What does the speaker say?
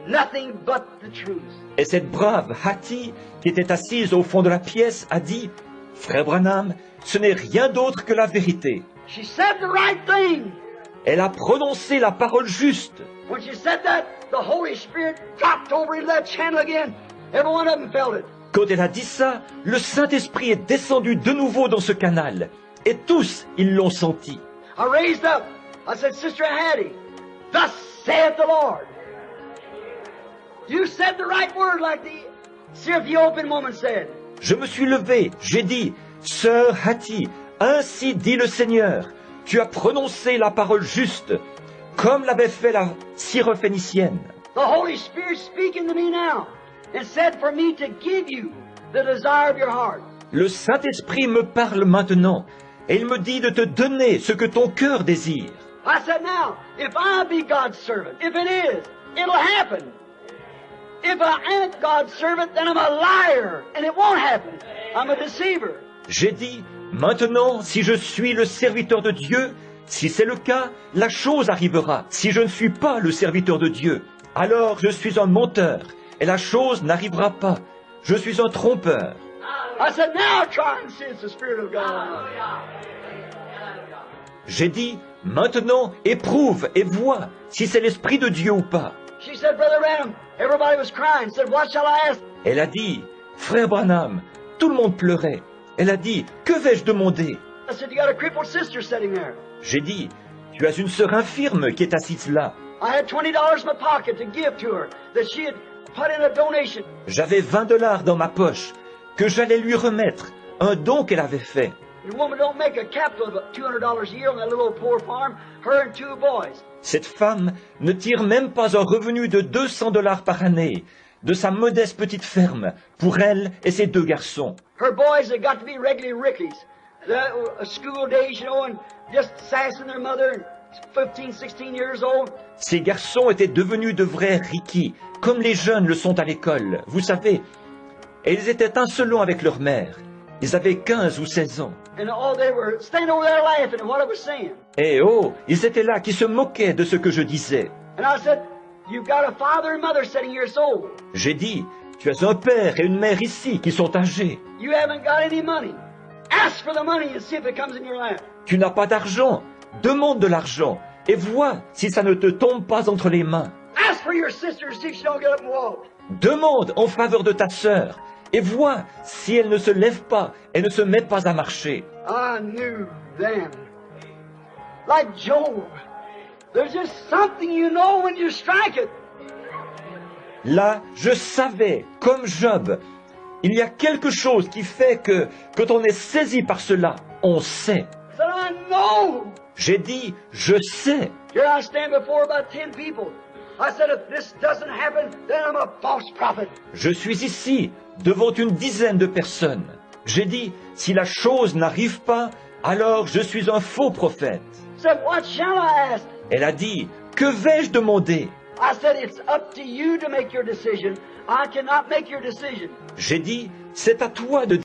nothing but the truth. Et cette brave Hattie, qui était assise au fond de la pièce, a dit, « Frère Branham, ce n'est rien d'autre que la vérité. » She said the right thing. Elle a prononcé la parole juste. When she said that, the Holy Spirit dropped over into that channel again. Every one of them felt it. Quand elle a dit ça, le Saint-Esprit est descendu de nouveau dans ce canal. Et tous, ils l'ont senti. I raised up. I said, Sister Hattie, thus saith the Lord. You said the right word like the Ethiopian woman said. Je me suis levé, j'ai dit, « Sœur Hattie, ainsi dit le Seigneur, tu as prononcé la parole juste, comme l'avait fait la Syrophénicienne. » The Holy Spirit speaking to me now and said for me to give you the desire of your heart. Le Saint-Esprit me parle maintenant, et il me dit de te donner ce que ton cœur désire. I said, now, if I be God's servant, if it is, it'll happen. If I ain't God's servant, then I'm a liar, and it won't happen. I'm a deceiver. J'ai dit, maintenant, si je suis le serviteur de Dieu, si c'est le cas, la chose arrivera. Si je ne suis pas le serviteur de Dieu, alors je suis un menteur, et la chose n'arrivera pas. Je suis un trompeur. I said, now try and see it's the Spirit of God. J'ai dit, maintenant, éprouve et vois si c'est l'Esprit de Dieu ou pas. She said, Brother Branham, everybody was crying. Said, what shall I ask? Elle a dit, Frère Branham, tout le monde pleurait. Elle a dit, que vais-je demander? I said, you got a crippled sister sitting there. J'ai dit, tu as une sœur infirme qui est assise là. I had $20 in my pocket to give to her that she had put in a donation. J'avais 20 $ dans ma poche que j'allais lui remettre, un don qu'elle avait fait. The woman don't make a capital of $200 a year on that little old poor farm, her and 2 boys. Cette femme ne tire même pas un revenu de 200 $ par année de sa modeste petite ferme pour elle et ses 2 garçons. Her boys had got to be regularly rickies. School days, you know, and just sassing their mother, 15, 16 years old. Ces garçons étaient devenus de vrais rickies, comme les jeunes le sont à l'école, vous savez. Et ils étaient insolents avec leur mère. Ils avaient 15 ou 16 ans. And all they were standing over there laughing at what I was saying. Et oh, ils étaient là qui se moquaient de ce que je disais. And I said, you've got a father and mother sitting here so. J'ai dit, tu as un père et une mère ici qui sont âgés. You haven't got any money. Ask for the money and see if it comes in your lap. Tu n'as pas d'argent. Demande de l'argent et vois si ça ne te tombe pas entre les mains. Ask for your sister and see if she don't get up and walk. Demande en faveur de ta sœur et vois si elle ne se lève pas et ne se met pas à marcher. I knew then. Like Job. There's just something you know when you strike it. Là, je savais, comme Job, il y a quelque chose qui fait que, quand on est saisi par cela, on sait. I said, I know. J'ai dit, je sais. Here I stand before about 10 people. I said, if this doesn't happen, then I'm a false prophet. Je suis ici, devant une dizaine de personnes. J'ai dit, si la chose n'arrive pas, alors je suis un faux prophète. I said, what shall I ask? Elle a dit, que vais-je demander? I said, it's up to you to make your decision. I cannot make your decision. J'ai dit, c'est à toi de